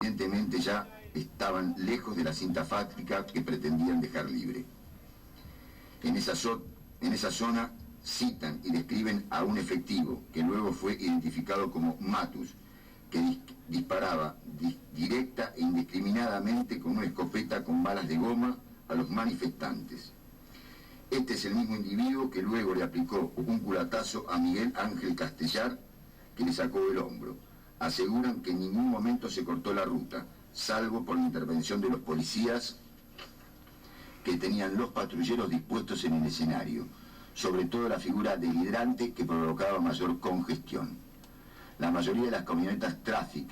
aparentemente ya estaban lejos de la cinta fáctica que pretendían dejar libre. En esa zona citan y describen a un efectivo que luego fue identificado como Matus, que disparaba directa e indiscriminadamente con una escopeta con balas de goma a los manifestantes. Este es el mismo individuo que luego le aplicó un culatazo a Miguel Ángel Castellar, que le sacó el hombro. Aseguran que en ningún momento se cortó la ruta, salvo por la intervención de los policías que tenían los patrulleros dispuestos en el escenario, sobre todo la figura del hidrante que provocaba mayor congestión. La mayoría de las camionetas Traffic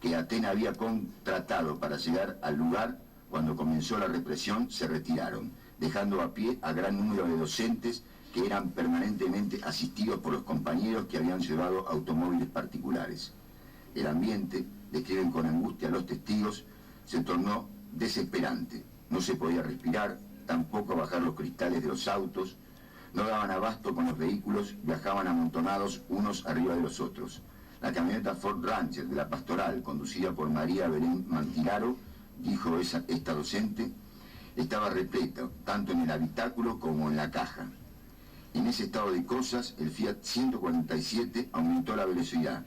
que Atena había contratado para llegar al lugar cuando comenzó la represión se retiraron, dejando a pie a gran número de docentes que eran permanentemente asistidos por los compañeros que habían llevado automóviles particulares. El ambiente, describen con angustia los testigos, se tornó desesperante. No se podía respirar, tampoco bajar los cristales de los autos, no daban abasto con los vehículos, viajaban amontonados unos arriba de los otros. La camioneta Ford Ranger de la Pastoral, conducida por María Belén Mantilaro, dijo esta docente, estaba repleta, tanto en el habitáculo como en la caja. En ese estado de cosas, el Fiat 147 aumentó la velocidad,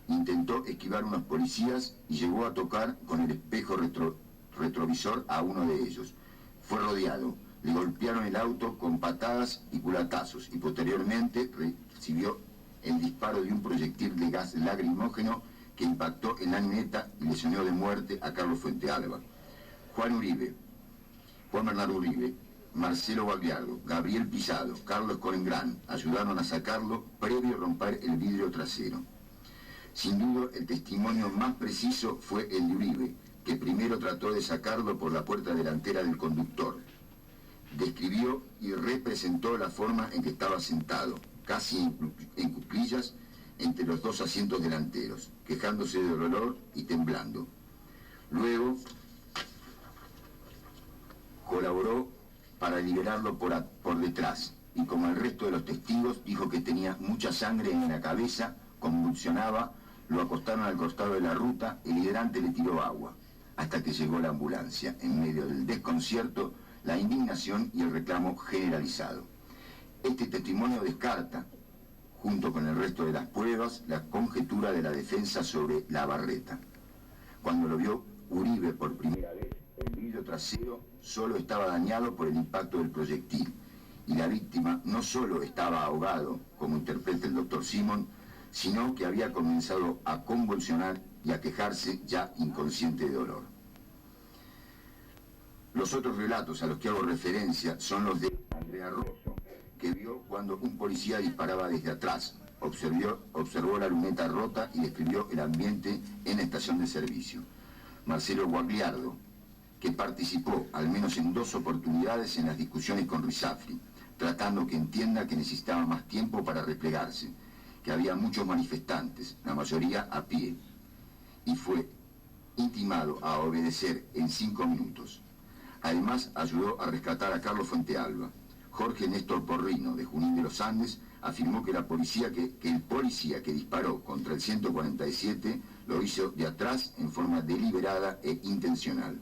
intentó esquivar unos policías y llegó a tocar con el espejo retrovisor a uno de ellos. Fue rodeado, le golpearon el auto con patadas y culatazos y posteriormente recibió el disparo de un proyectil de gas lacrimógeno que impactó en la camioneta y lesionó de muerte a Carlos Fuentealba. Juan Bernardo Uribe, Marcelo Guagliardo, Gabriel Pizado, Carlos Colengran ayudaron a sacarlo previo a romper el vidrio trasero. Sin duda, el testimonio más preciso fue el de Uribe, que primero trató de sacarlo por la puerta delantera del conductor. Describió y representó la forma en que estaba sentado, casi en cuclillas, entre los dos asientos delanteros, quejándose de dolor y temblando. Luego colaboró para liberarlo por detrás, y como el resto de los testigos, dijo que tenía mucha sangre en la cabeza, convulsionaba, lo acostaron al costado de la ruta, el hidrante le tiró agua, hasta que llegó la ambulancia, en medio del desconcierto, la indignación y el reclamo generalizado. Este testimonio descarta, junto con el resto de las pruebas, la conjetura de la defensa sobre la Barreta. Cuando lo vio Uribe por primera vez, el vidrio trasero solo estaba dañado por el impacto del proyectil, y la víctima no solo estaba ahogado, como interpreta el doctor Simon, sino que había comenzado a convulsionar y a quejarse ya inconsciente de dolor. Los otros relatos a los que hago referencia son los de Andrea Rosso, que vio cuando un policía disparaba desde atrás, observó la luneta rota y describió el ambiente en la estación de servicio. Marcelo Guagliardo, que participó al menos en 2 oportunidades en las discusiones con Rizafri, tratando que entienda que necesitaba más tiempo para replegarse, que había muchos manifestantes, la mayoría a pie, y fue intimado a obedecer en 5 minutos. Además, ayudó a rescatar a Carlos Fuentealba. Jorge Néstor Porrino, de Junín de los Andes, afirmó que el policía que disparó contra el 147 lo hizo de atrás en forma deliberada e intencional.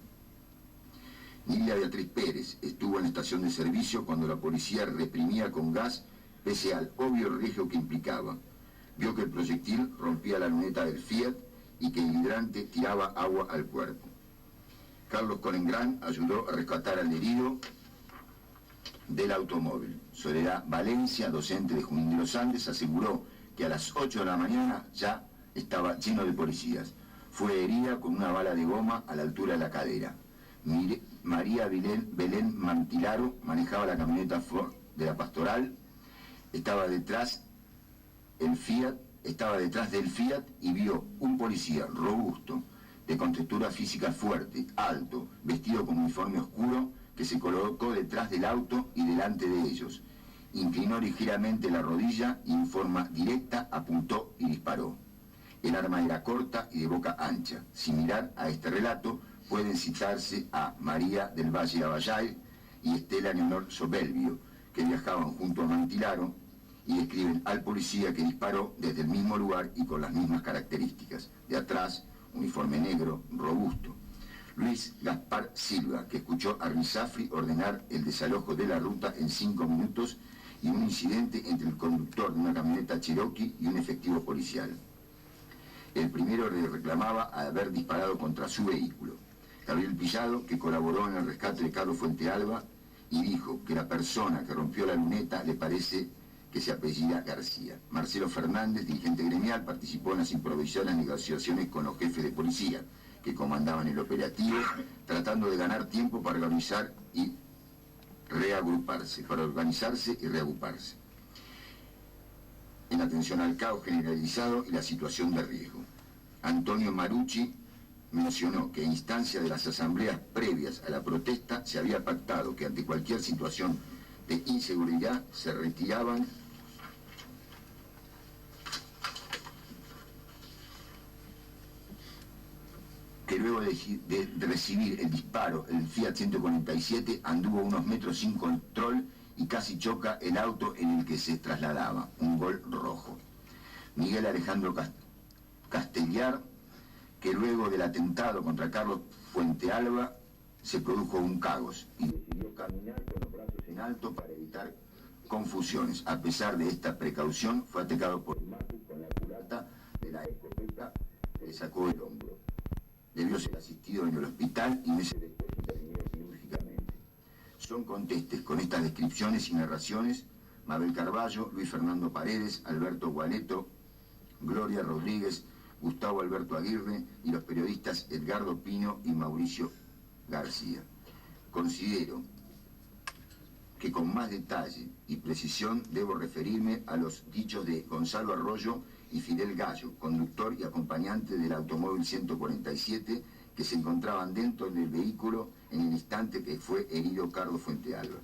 Nidia Beatriz Pérez estuvo en la estación de servicio cuando la policía reprimía con gas, pese al obvio riesgo que implicaba. Vio que el proyectil rompía la luneta del Fiat y que el hidrante tiraba agua al cuerpo. Carlos Colengran ayudó a rescatar al herido del automóvil. Soledad Valencia, docente de Junín de los Andes, aseguró que a las 8 de la mañana ya estaba lleno de policías. Fue herida con una bala de goma a la altura de la cadera. María Belén Mantilaro manejaba la camioneta Ford de la Pastoral, estaba detrás del Fiat y vio un policía robusto, de contextura física fuerte, alto, vestido con uniforme oscuro, que se colocó detrás del auto y delante de ellos. Inclinó ligeramente la rodilla y en forma directa apuntó y disparó. El arma era corta y de boca ancha. Similar a este relato, pueden citarse a María del Valle Aballay y Estela Leonor Sobelvio, que viajaban junto a Mantilaro y describen al policía que disparó desde el mismo lugar y con las mismas características. De atrás, uniforme negro, robusto. Luis Gaspar Silva, que escuchó a Rizafri ordenar el desalojo de la ruta en 5 minutos y un incidente entre el conductor de una camioneta Cherokee y un efectivo policial. El primero le reclamaba haber disparado contra su vehículo. Gabriel Pillado, que colaboró en el rescate de Carlos Fuentealba, y dijo que la persona que rompió la luneta le parece que se apellida García. Marcelo Fernández, dirigente gremial, participó en las improvisadas negociaciones con los jefes de policía que comandaban el operativo, tratando de ganar tiempo para organizarse y reagruparse. En atención al caos generalizado y la situación de riesgo. Antonio Marucci mencionó que a instancia de las asambleas previas a la protesta se había pactado que ante cualquier situación de inseguridad se retiraban que luego de recibir el disparo, el Fiat 147 anduvo unos metros sin control y casi choca el auto en el que se trasladaba, un Gol rojo. Miguel Alejandro Castellar, que luego del atentado contra Carlos Fuentealba se produjo un caos y decidió caminar con los brazos en alto para evitar confusiones. A pesar de esta precaución, fue atacado por Macu con la culata de la escopeta que le sacó el hombro. Debió ser asistido en el hospital y meses después intervenido quirúrgicamente. Son contestes con estas descripciones y narraciones Mabel Carballo, Luis Fernando Paredes, Alberto Gualeto, Gloria Rodríguez, Gustavo Alberto Aguirre y los periodistas Edgardo Pino y Mauricio García. Considero que con más detalle y precisión debo referirme a los dichos de Gonzalo Arroyo y Fidel Gallo, conductor y acompañante del automóvil 147, que se encontraban dentro del vehículo en el instante que fue herido Carlos Fuentealba.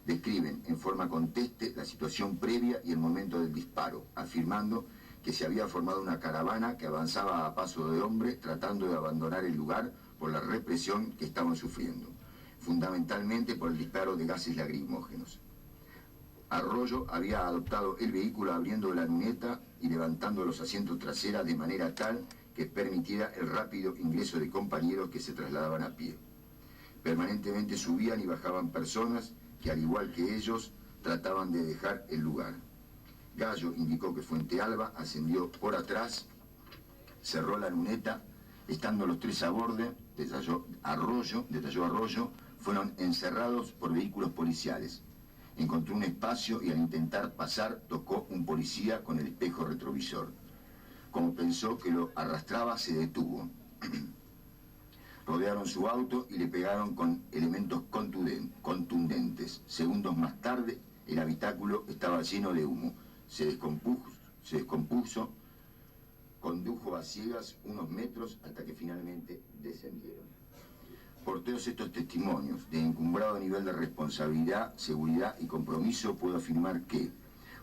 Describen en forma conteste la situación previa y el momento del disparo, afirmando que se había formado una caravana que avanzaba a paso de hombre tratando de abandonar el lugar por la represión que estaban sufriendo, fundamentalmente por el disparo de gases lacrimógenos. Arroyo había adoptado el vehículo abriendo la luneta y levantando los asientos traseros de manera tal que permitiera el rápido ingreso de compañeros que se trasladaban a pie. Permanentemente subían y bajaban personas que, al igual que ellos, trataban de dejar el lugar. Gallo indicó que Fuentealba ascendió por atrás, cerró la luneta, estando los tres a borde, detalló Arroyo, fueron encerrados por vehículos policiales. Encontró un espacio y al intentar pasar tocó un policía con el espejo retrovisor. Como pensó que lo arrastraba, se detuvo. Rodearon su auto y le pegaron con elementos contundentes. Segundos más tarde, el habitáculo estaba lleno de humo. Se descompuso, condujo a ciegas unos metros hasta que finalmente descendieron. Por todos estos testimonios de encumbrado nivel de responsabilidad, seguridad y compromiso, puedo afirmar que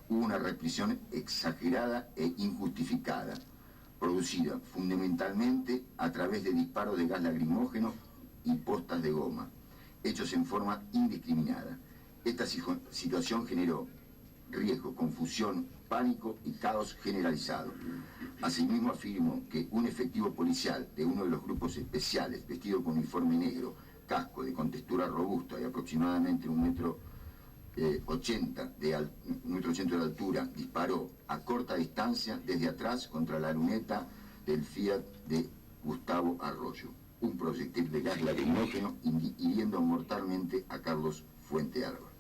hubo una represión exagerada e injustificada, producida fundamentalmente a través de disparos de gas lacrimógeno y postas de goma, hechos en forma indiscriminada. Esta situación generó riesgo, confusión, pánico y caos generalizado. Asimismo afirmó que un efectivo policial de uno de los grupos especiales, vestido con uniforme negro, casco de contextura robusta y aproximadamente 1,80 m de altura, disparó a corta distancia desde atrás contra la luneta del Fiat de Gustavo Arroyo, un proyectil de gas lacrimógeno hiriendo mortalmente a Carlos Fuentealba.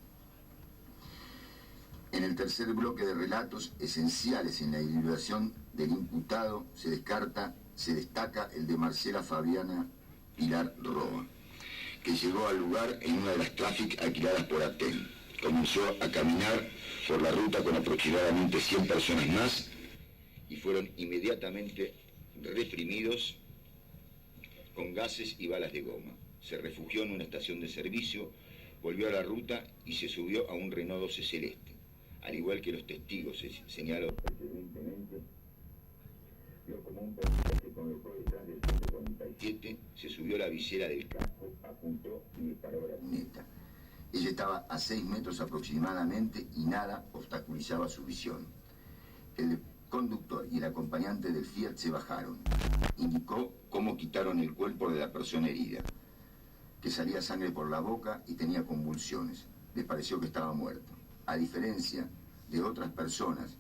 En el tercer bloque de relatos esenciales en la deliberación del imputado se destaca el de Marcela Fabiana Pilar Roa, que llegó al lugar en una de las Traffic alquiladas por Aten. Comenzó a caminar por la ruta con aproximadamente 100 personas más y fueron inmediatamente reprimidos con gases y balas de goma. Se refugió en una estación de servicio, volvió a la ruta y se subió a un Renault 12 celeste. Al igual que los testigos señaló precedentemente, vio como un personaje colocó detrás del 147, se subió a la visera del casco, apuntó y disparó la luneta. Ella estaba a 6 metros aproximadamente y nada obstaculizaba su visión. conductor y el acompañante del Fiat se bajaron. Indicó cómo quitaron el cuerpo de la persona herida, que salía sangre por la boca y tenía convulsiones. Les pareció que estaba muerto. A diferencia de otras personas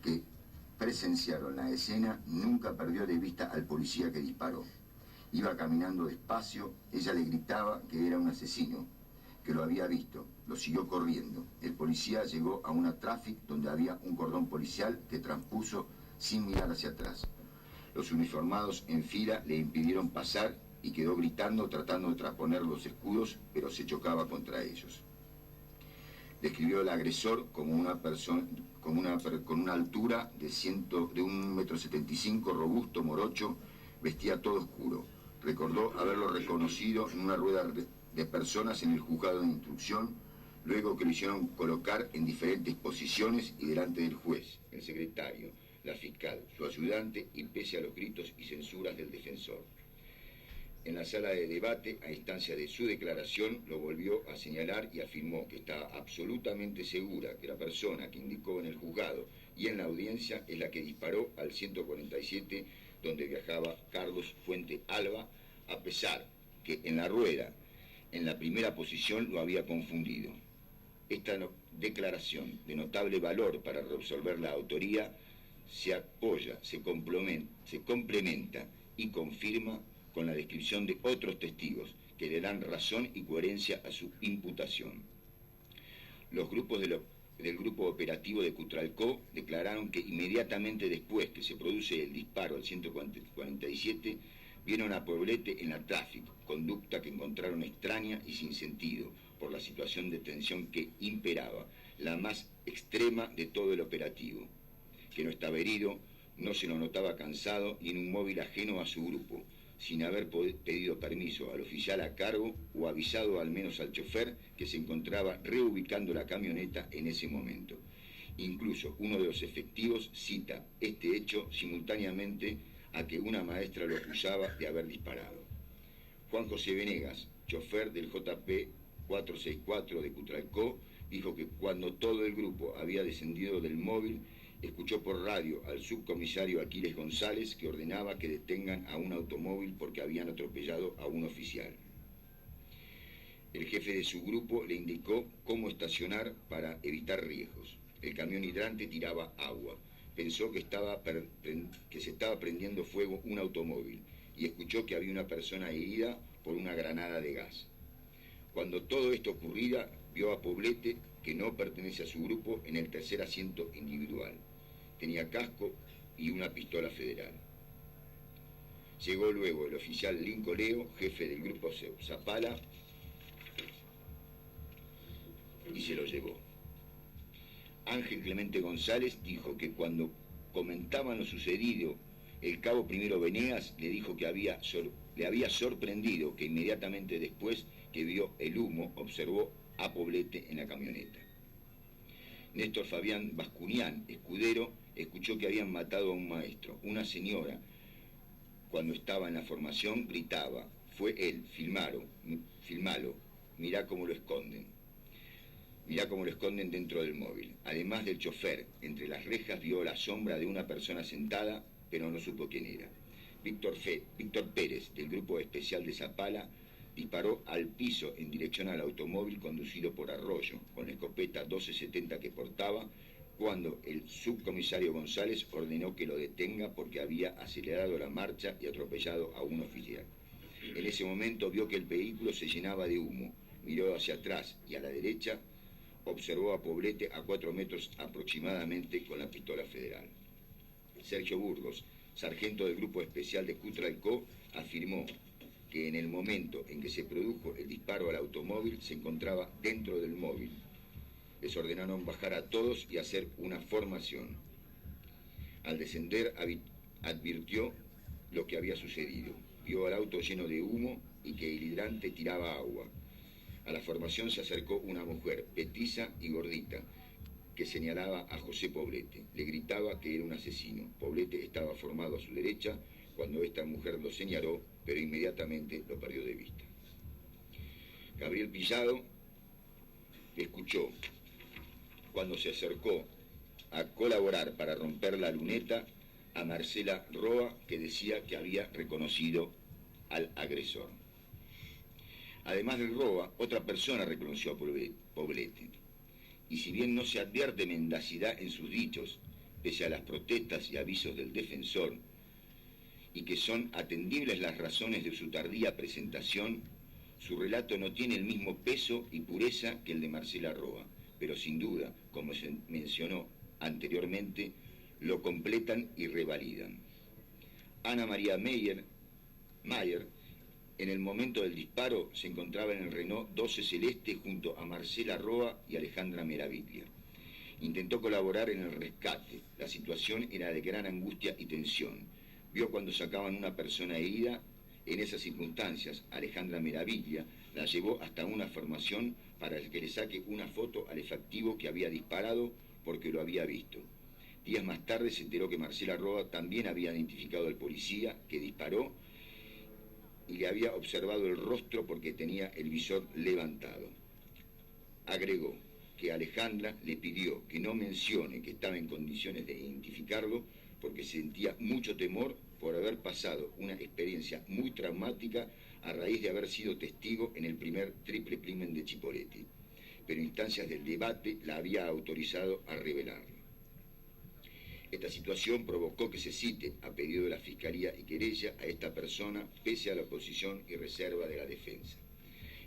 que presenciaron la escena, nunca perdió de vista al policía que disparó. Iba caminando despacio, ella le gritaba que era un asesino, que lo había visto, lo siguió corriendo. El policía llegó a una traffic donde había un cordón policial que transpuso sin mirar hacia atrás. Los uniformados en fila le impidieron pasar y quedó gritando, tratando de trasponer los escudos, pero se chocaba contra ellos. Describió al agresor como una persona con una altura de 1,75 m, robusto, morocho, vestía todo oscuro. Recordó haberlo reconocido en una rueda de personas en el juzgado de instrucción, luego que lo hicieron colocar en diferentes posiciones y delante del juez, el secretario, la fiscal, su ayudante y pese a los gritos y censuras del defensor. En la sala de debate, a instancia de su declaración, lo volvió a señalar y afirmó que estaba absolutamente segura que la persona que indicó en el juzgado y en la audiencia es la que disparó al 147 donde viajaba Carlos Fuente Alba, a pesar que en la rueda, en la primera posición, lo había confundido. Esta declaración, de notable valor para resolver la autoría, se apoya, se complementa y confirma con la descripción de otros testigos que le dan razón y coherencia a su imputación. Los grupos del grupo operativo de Cutralcó declararon que inmediatamente después que se produce el disparo al 147, vieron a Poblete en la tráfico, conducta que encontraron extraña y sin sentido por la situación de tensión que imperaba, la más extrema de todo el operativo, que no estaba herido, no se lo notaba cansado y en un móvil ajeno a su grupo, sin haber pedido permiso al oficial a cargo o avisado al menos al chofer que se encontraba reubicando la camioneta en ese momento. Incluso uno de los efectivos cita este hecho simultáneamente a que una maestra lo acusaba de haber disparado. Juan José Venegas, chofer del JP 464 de Cutralcó, dijo que cuando todo el grupo había descendido del móvil, escuchó por radio al subcomisario Aquiles González que ordenaba que detengan a un automóvil porque habían atropellado a un oficial. El jefe de su grupo le indicó cómo estacionar para evitar riesgos. El camión hidrante tiraba agua. Pensó que se estaba prendiendo fuego un automóvil y escuchó que había una persona herida por una granada de gas. Cuando todo esto ocurría, vio a Poblete, que no pertenece a su grupo, en el tercer asiento individual. Tenía casco y una pistola federal. Llegó luego el oficial Lincoleo, jefe del grupo Zapala, y se lo llevó. Ángel Clemente González dijo que cuando comentaban lo sucedido, el cabo primero Venegas le dijo que le había sorprendido que inmediatamente después que vio el humo, observó a Poblete en la camioneta. Néstor Fabián Bascunián, escudero, escuchó que habían matado a un maestro. Una señora, cuando estaba en la formación, gritaba: fue él, filmalo, mirá cómo lo esconden. Mirá cómo lo esconden dentro del móvil. Además del chofer, entre las rejas vio la sombra de una persona sentada, pero no supo quién era. Víctor Pérez, del grupo especial de Zapala, disparó al piso en dirección al automóvil conducido por Arroyo, con la escopeta 1270 que portaba, cuando el subcomisario González ordenó que lo detenga porque había acelerado la marcha y atropellado a un oficial. En ese momento vio que el vehículo se llenaba de humo, miró hacia atrás y a la derecha, observó a Poblete a 4 metros aproximadamente con la pistola federal. Sergio Burgos, sargento del grupo especial de Cutralcó, afirmó que en el momento en que se produjo el disparo al automóvil se encontraba dentro del móvil. Les ordenaron bajar a todos y hacer una formación. Al descender advirtió lo que había sucedido. Vio al auto lleno de humo y que el hidrante tiraba agua. A la formación se acercó una mujer, petiza y gordita, que señalaba a José Poblete. Le gritaba que era un asesino. Poblete estaba formado a su derecha cuando esta mujer lo señaló, pero inmediatamente lo perdió de vista. Gabriel Pillado escuchó cuando se acercó a colaborar para romper la luneta a Marcela Roa, que decía que había reconocido al agresor. Además del Roa, otra persona reconoció a Poblete, y si bien no se advierte mendacidad en sus dichos, pese a las protestas y avisos del defensor, y que son atendibles las razones de su tardía presentación, su relato no tiene el mismo peso y pureza que el de Marcela Roa, pero sin duda, como se mencionó anteriormente, lo completan y revalidan. Ana María Mayer, en el momento del disparo, se encontraba en el Renault 12 Celeste junto a Marcela Roa y Alejandra Meraviglia. Intentó colaborar en el rescate. La situación era de gran angustia y tensión. Vio cuando sacaban una persona herida. En esas circunstancias, Alejandra Meraviglia la llevó hasta una formación para que le saque una foto al efectivo que había disparado porque lo había visto. Días más tarde se enteró que Marcela Roa también había identificado al policía que disparó y le había observado el rostro porque tenía el visor levantado. Agregó que Alejandra le pidió que no mencione que estaba en condiciones de identificarlo porque sentía mucho temor por haber pasado una experiencia muy traumática a raíz de haber sido testigo en el primer triple crimen de Chipoleti, pero instancias del debate la había autorizado a revelarlo. Esta situación provocó que se cite, a pedido de la Fiscalía y querella, a esta persona pese a la oposición y reserva de la defensa.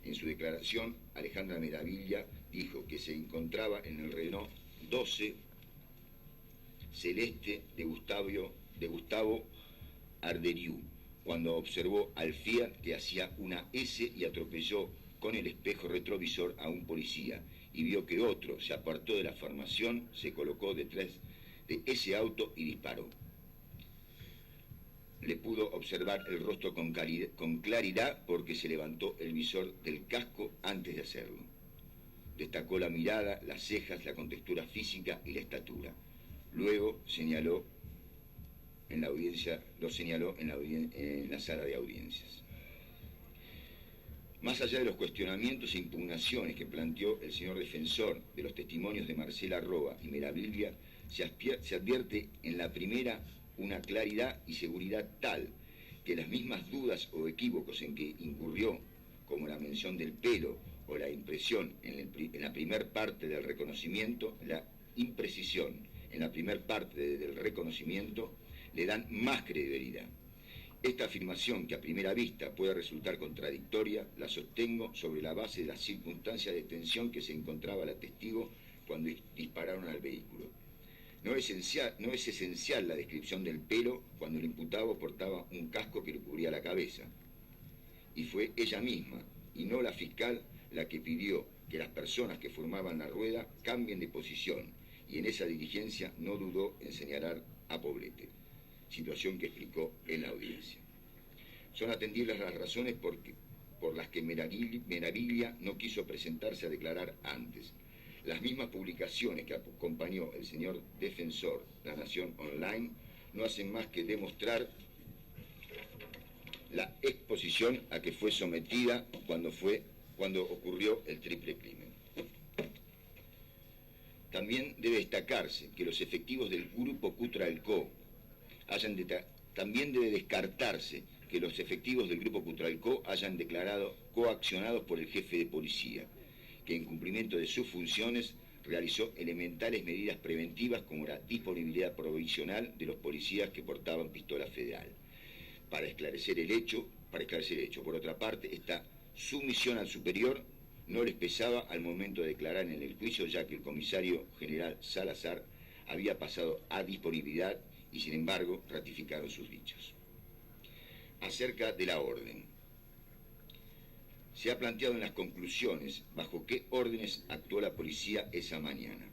En su declaración, Alejandra Meraviglia dijo que se encontraba en el Renault 12 Celeste de Gustavo Arderiu, cuando observó al Fiat que hacía una S y atropelló con el espejo retrovisor a un policía, y vio que otro se apartó de la formación, se colocó detrás de ese auto y disparó. Le pudo observar el rostro con claridad porque se levantó el visor del casco antes de hacerlo. Destacó la mirada, las cejas, la contextura física y la estatura. Luego lo señaló en la sala de audiencias. Más allá de los cuestionamientos e impugnaciones que planteó el señor defensor de los testimonios de Marcela Roa y Meraviglia, se advierte en la primera una claridad y seguridad tal que las mismas dudas o equívocos en que incurrió, como la mención del pelo o la impresión en la primer parte del reconocimiento, la imprecisión en la primer parte del reconocimiento, le dan más credibilidad. Esta afirmación, que a primera vista puede resultar contradictoria, la sostengo sobre la base de las circunstancias de tensión que se encontraba la testigo cuando dispararon al vehículo. No es esencial la descripción del pelo cuando el imputado portaba un casco que le cubría la cabeza. Y fue ella misma, y no la fiscal, la que pidió que las personas que formaban la rueda cambien de posición, y en esa diligencia no dudó en señalar a Poblete, situación que explicó en la audiencia. Son atendibles las razones por las que Meraviglia no quiso presentarse a declarar antes. Las mismas publicaciones que acompañó el señor defensor, La Nación Online, no hacen más que demostrar la exposición a que fue sometida cuando ocurrió el triple crimen. También debe destacarse que los efectivos del grupo Cutralcó también debe descartarse que los efectivos del grupo Cutralcó hayan declarado coaccionados por el jefe de policía, que en cumplimiento de sus funciones realizó elementales medidas preventivas como la disponibilidad provisional de los policías que portaban pistola federal para esclarecer el hecho. Por otra parte, esta sumisión al superior no les pesaba al momento de declarar en el juicio, ya que el comisario general Salazar había pasado a disponibilidad y sin embargo ratificaron sus dichos. Acerca de la orden. Se ha planteado en las conclusiones bajo qué órdenes actuó la policía esa mañana.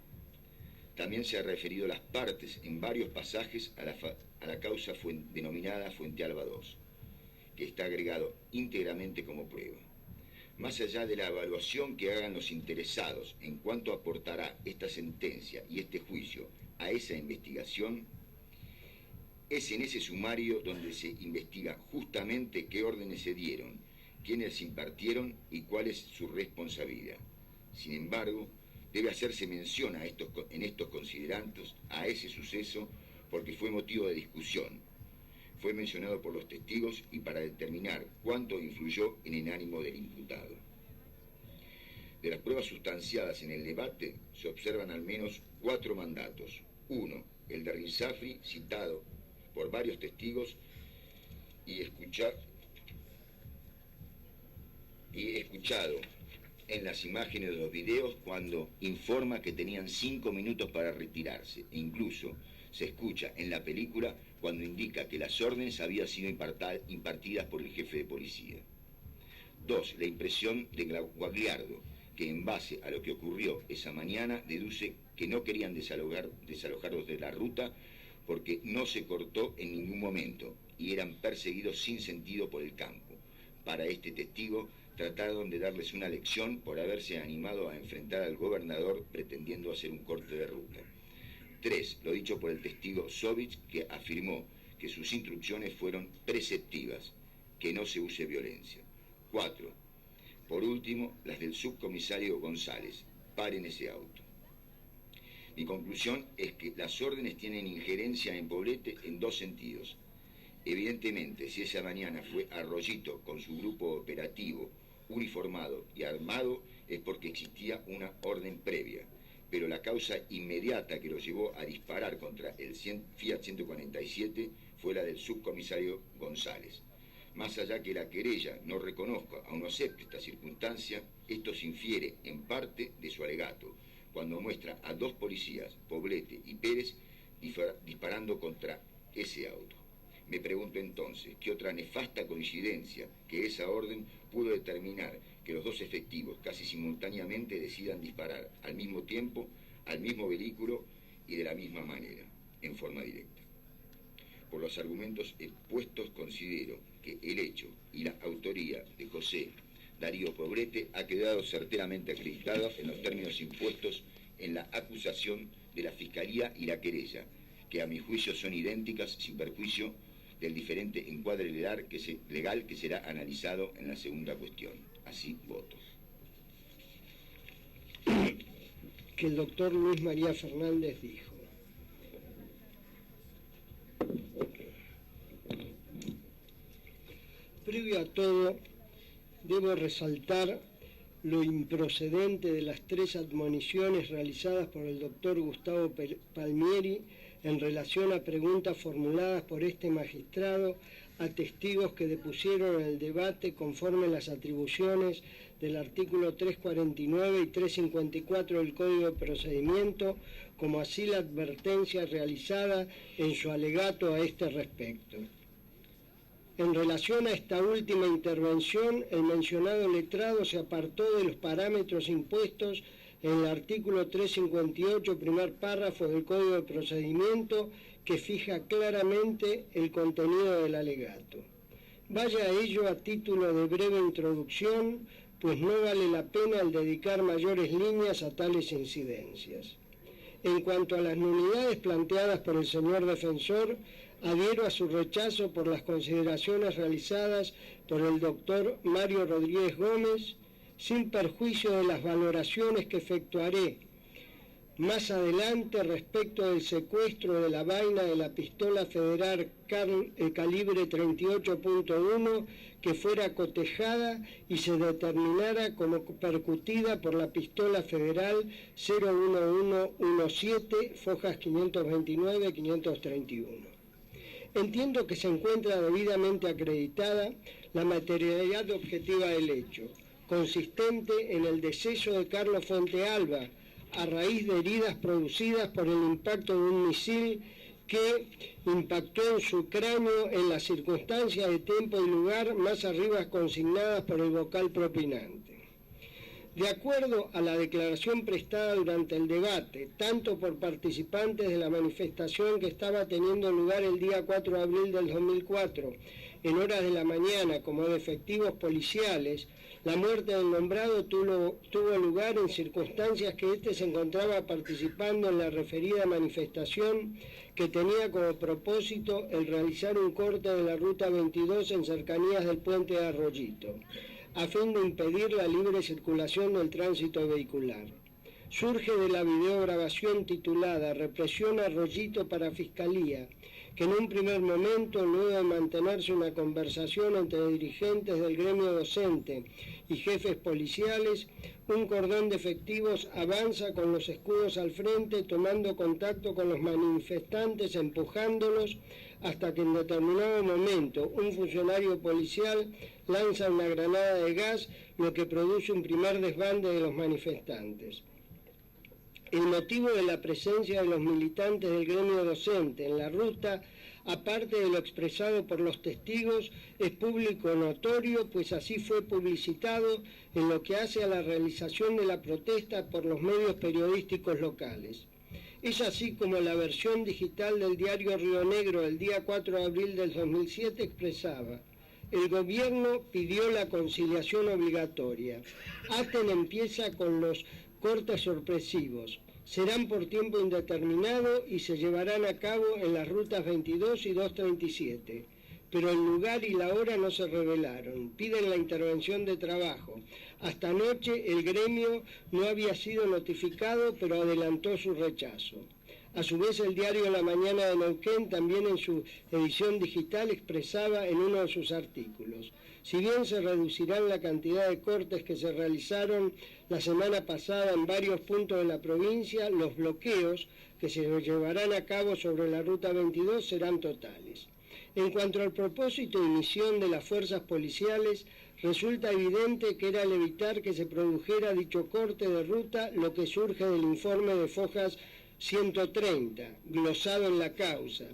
También se ha referido las partes en varios pasajes a la causa denominada Fuente Alba II, que está agregado íntegramente como prueba. Más allá de la evaluación que hagan los interesados en cuanto aportará esta sentencia y este juicio a esa investigación, es en ese sumario donde se investiga justamente qué órdenes se dieron, quiénes impartieron y cuál es su responsabilidad. Sin embargo, Debe hacerse mención en estos considerandos a ese suceso porque fue motivo de discusión. Fue mencionado por los testigos y para determinar cuánto influyó en el ánimo del imputado. De las pruebas sustanciadas en el debate se observan al menos 4 mandatos. 1. El de Rinzafri, citado por varios testigos y escuchado en las imágenes de los videos cuando informa que tenían 5 minutos para retirarse. E incluso se escucha en la película cuando indica que las órdenes habían sido impartidas por el jefe de policía. 2. La impresión de Guagliardo, que en base a lo que ocurrió esa mañana deduce que no querían desalojarlos de la ruta porque no se cortó en ningún momento y eran perseguidos sin sentido por el campo. Para este testigo, trataron de darles una lección por haberse animado a enfrentar al gobernador pretendiendo hacer un corte de ruta. 3. Lo dicho por el testigo Sovich, que afirmó que sus instrucciones fueron preceptivas, que no se use violencia. 4. Por último, las del subcomisario González: paren ese auto. Mi conclusión es que las órdenes tienen injerencia en Poblete en 2 sentidos. Evidentemente, si esa mañana fue Arroyito con su grupo operativo, uniformado y armado, es porque existía una orden previa, pero la causa inmediata que lo llevó a disparar contra el Fiat 147 fue la del subcomisario González. Más allá que la querella no reconozca o no acepte esta circunstancia, esto se infiere en parte de su alegato, cuando muestra a 2 policías, Poblete y Pérez, disparando contra ese auto. Me pregunto entonces, ¿qué otra nefasta coincidencia que esa orden pudo determinar que los 2 efectivos casi simultáneamente decidan disparar al mismo tiempo, al mismo vehículo y de la misma manera, en forma directa? Por los argumentos expuestos considero que el hecho y la autoría de José Darío Poblete ha quedado certeramente acreditado en los términos impuestos en la acusación de la Fiscalía y la querella, que a mi juicio son idénticas sin perjuicio del diferente encuadre legal que será analizado en la segunda cuestión. Así voto. Que el doctor Luis María Fernández dijo: previo a todo, debo resaltar lo improcedente de las 3 admoniciones realizadas por el doctor Gustavo Palmieri en relación a preguntas formuladas por este magistrado a testigos que depusieron en el debate conforme las atribuciones del artículo 349 y 354 del Código de Procedimiento, como así la advertencia realizada en su alegato a este respecto. En relación a esta última intervención, el mencionado letrado se apartó de los parámetros impuestos en el artículo 358, primer párrafo del Código de Procedimiento, que fija claramente el contenido del alegato. Vaya a ello a título de breve introducción, pues no vale la pena el dedicar mayores líneas a tales incidencias. En cuanto a las nulidades planteadas por el señor defensor, adhiero a su rechazo por las consideraciones realizadas por el doctor Mario Rodríguez Gómez, sin perjuicio de las valoraciones que efectuaré más adelante respecto del secuestro de la vaina de la pistola federal calibre 38.1 que fuera cotejada y se determinara como percutida por la pistola federal 01117, fojas 529-531. Entiendo que se encuentra debidamente acreditada la materialidad objetiva del hecho, consistente en el deceso de Carlos Fuentealba a raíz de heridas producidas por el impacto de un misil que impactó en su cráneo en las circunstancias de tiempo y lugar más arriba consignadas por el vocal propinante. De acuerdo a la declaración prestada durante el debate, tanto por participantes de la manifestación que estaba teniendo lugar el día 4 de abril del 2004, en horas de la mañana, como de efectivos policiales, la muerte del nombrado tuvo lugar en circunstancias que éste se encontraba participando en la referida manifestación, que tenía como propósito el realizar un corte de la ruta 22 en cercanías del puente de Arroyito, a fin de impedir la libre circulación del tránsito vehicular. surge de la videograbación titulada Represión a Rollito para Fiscalía, que en un primer momento, luego de mantenerse una conversación entre dirigentes del gremio docente y jefes policiales, un cordón de efectivos avanza con los escudos al frente, tomando contacto con los manifestantes, empujándolos, hasta que en determinado momento un funcionario policial lanza una granada de gas, lo que produce un primer desbande de los manifestantes. El motivo de la presencia de los militantes del gremio docente en la ruta, aparte de lo expresado por los testigos, es público notorio, pues así fue publicitado en lo que hace a la realización de la protesta por los medios periodísticos locales. Es así como la versión digital del diario Río Negro del día 4 de abril del 2007 expresaba: el gobierno pidió la conciliación obligatoria. Aten empieza con los cortes sorpresivos. Serán por tiempo indeterminado y se llevarán a cabo en las rutas 22 y 237. Pero el lugar y la hora no se revelaron. Piden la intervención de trabajo. Hasta anoche el gremio no había sido notificado, pero adelantó su rechazo. A su vez, el diario La Mañana de Neuquén, también en su edición digital, expresaba en uno de sus artículos: si bien se reducirán la cantidad de cortes que se realizaron la semana pasada en varios puntos de la provincia, los bloqueos que se llevarán a cabo sobre la Ruta 22 serán totales. En cuanto al propósito y misión de las fuerzas policiales, resulta evidente que era el evitar que se produjera dicho corte de ruta, lo que surge del informe de Fojas 130, glosado en la causa,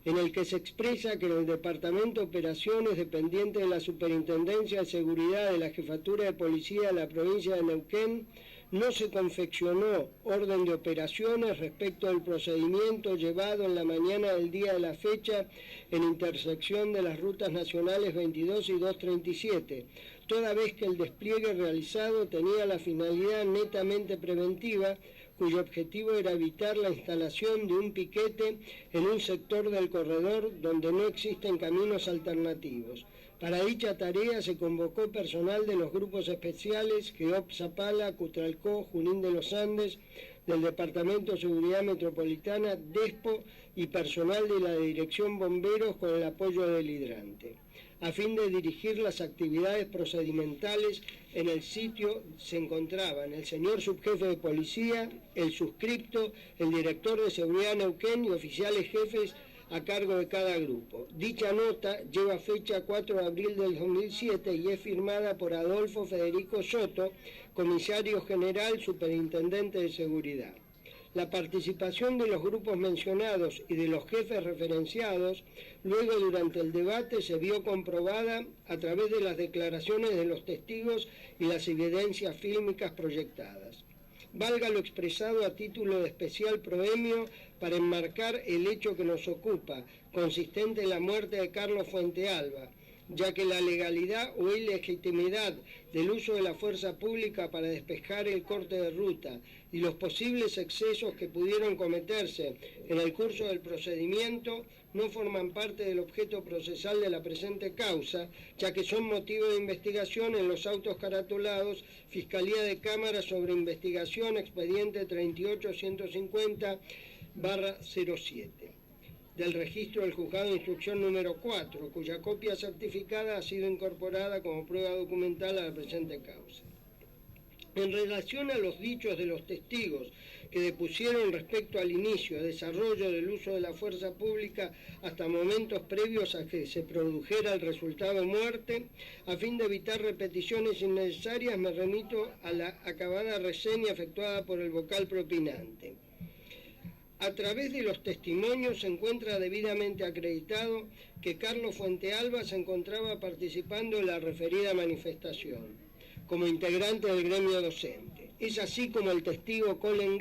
en el que se expresa que en el Departamento de Operaciones, dependiente de la Superintendencia de Seguridad de la Jefatura de Policía de la provincia de Neuquén, no se confeccionó orden de operaciones respecto al procedimiento llevado en la mañana del día de la fecha en intersección de las rutas nacionales 22 y 237, toda vez que el despliegue realizado tenía la finalidad netamente preventiva, cuyo objetivo era evitar la instalación de un piquete en un sector del corredor donde no existen caminos alternativos. Para dicha tarea se convocó personal de los grupos especiales GEOP Zapala, Cutralcó, Junín de los Andes, del Departamento de Seguridad Metropolitana, DESPO y personal de la Dirección Bomberos con el apoyo del hidrante. A fin de dirigir las actividades procedimentales, en el sitio se encontraban el señor subjefe de policía, el suscripto, el director de seguridad Neuquén y oficiales jefes a cargo de cada grupo. Dicha nota lleva fecha 4 de abril del 2007 y es firmada por Adolfo Federico Soto, comisario general, superintendente de seguridad. La participación de los grupos mencionados y de los jefes referenciados, luego durante el debate se vio comprobada a través de las declaraciones de los testigos y las evidencias fílmicas proyectadas. Valga lo expresado a título de especial proemio para enmarcar el hecho que nos ocupa, consistente en la muerte de Carlos Fuentealba, ya que la legalidad o ilegitimidad del uso de la fuerza pública para despejar el corte de ruta y los posibles excesos que pudieron cometerse en el curso del procedimiento no forman parte del objeto procesal de la presente causa, ya que son motivo de investigación en los autos caratulados Fiscalía de Cámara sobre Investigación, expediente 38.150/07. del registro del Juzgado de Instrucción número 4, cuya copia certificada ha sido incorporada como prueba documental a la presente causa. En relación a los dichos de los testigos que depusieron respecto al inicio, desarrollo del uso de la fuerza pública hasta momentos previos a que se produjera el resultado muerte, a fin de evitar repeticiones innecesarias, me remito a la acabada reseña efectuada por el vocal propinante. A través de los testimonios se encuentra debidamente acreditado que Carlos Fuentealba se encontraba participando en la referida manifestación como integrante del gremio docente. Es así como el testigo Colen